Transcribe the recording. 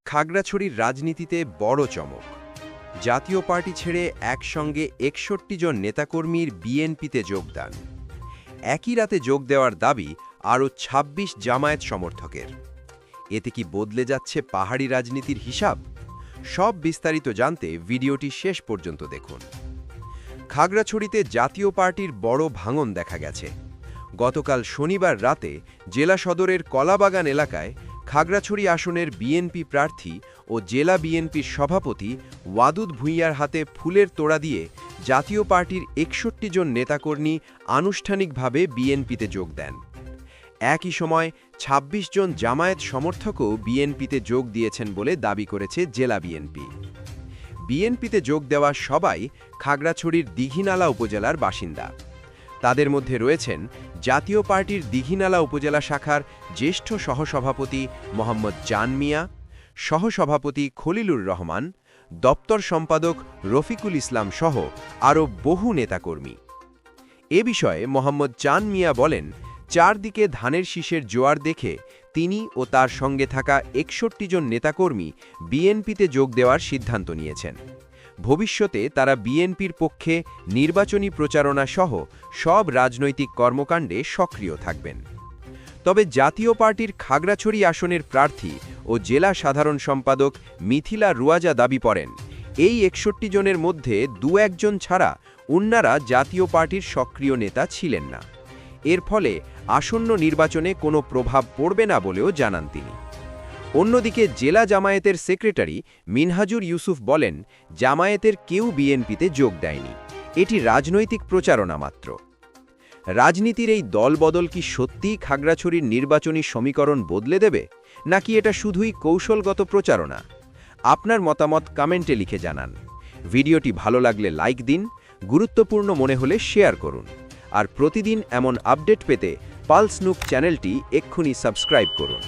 খাগড়াছড়ির রাজনীতিতে বড় চমক। জাতীয় পার্টি ছেড়ে একসঙ্গে ৬১ জন নেতাকর্মীর বিএনপিতে যোগদান। একই রাতে যোগ দেওয়ার দাবি আরও ২৬ জামায়াত সমর্থকের। এতে কি বদলে যাচ্ছে পাহাড়ি রাজনীতির হিসাব? সব বিস্তারিত জানতে ভিডিওটি শেষ পর্যন্ত দেখুন। খাগড়াছড়িতে জাতীয় পার্টির বড় ভাঙন দেখা গেছে। গতকাল শনিবার রাতে জেলা সদরের কলাবাগান এলাকায় খাগড়াছড়ি আসনের বিএনপি প্রার্থী ও জেলা বিএনপির সভাপতি ওয়াদুদ ভূঁইয়ার হাতে ফুলের তোড়া দিয়ে জাতীয় পার্টির ৬১ জন নেতাকর্মী আনুষ্ঠানিকভাবে বিএনপিতে যোগ দেন। একই সময় ২৬ জন জামায়াত সমর্থকও বিএনপিতে যোগ দিয়েছেন বলে দাবি করেছে জেলা বিএনপি। বিএনপিতে যোগ দেওয়া সবাই খাগড়াছড়ির দীঘিনালা উপজেলার বাসিন্দা। তাদের মধ্যে রয়েছেন জাতীয় পার্টির দীঘিনালা উপজেলা শাখার জ্যেষ্ঠ সহসভাপতি মোহাম্মদ জান মিয়া, সহসভাপতি খলিলুর রহমান, দপ্তর সম্পাদক রফিকুল ইসলাম সহ আরও বহু নেতাকর্মী। এ বিষয়ে মোহাম্মদ জান মিয়া বলেন, চারদিকে ধানের শীষের জোয়ার দেখে তিনি ও তার সঙ্গে থাকা ৬১ জন নেতাকর্মী বিএনপিতে যোগ দেওয়ার সিদ্ধান্ত নিয়েছেন। ভবিষ্যতে তারা বিএনপির পক্ষে নির্বাচনী প্রচারণা সহ সব রাজনৈতিক কর্মকাণ্ডে সক্রিয় থাকবেন। তবে জাতীয় পার্টির খাগড়াছড়ি আসনের প্রার্থী ও জেলা সাধারণ সম্পাদক মিথিলা রুয়াজা দাবি করেন, এই ৬১ জনের মধ্যে দু-১ জন ছাড়া অন্যরা জাতীয় পার্টির সক্রিয় নেতা ছিলেন না। এর ফলে আসন্ন নির্বাচনে কোনো প্রভাব পড়বে না বলেও জানান তিনি। অন্যদিকে জেলা জামায়াতের সেক্রেটারি মিনহাজুর ইউসুফ বলেন, জামায়াতের কেউ বিএনপিতে যোগ দেয়নি, এটি রাজনৈতিক প্রচারণা মাত্র। রাজনীতির এই দলবদল কি সত্যিই খাগড়াছড়ির নির্বাচনী সমীকরণ বদলে দেবে, নাকি এটা শুধুই কৌশলগত প্রচারণা? আপনার মতামত কমেন্টে লিখে জানান। ভিডিওটি ভালো লাগলে লাইক দিন, গুরুত্বপূর্ণ মনে হলে শেয়ার করুন। আর প্রতিদিন এমন আপডেট পেতে পালস নুক চ্যানেলটি এক্ষুনি সাবস্ক্রাইব করুন।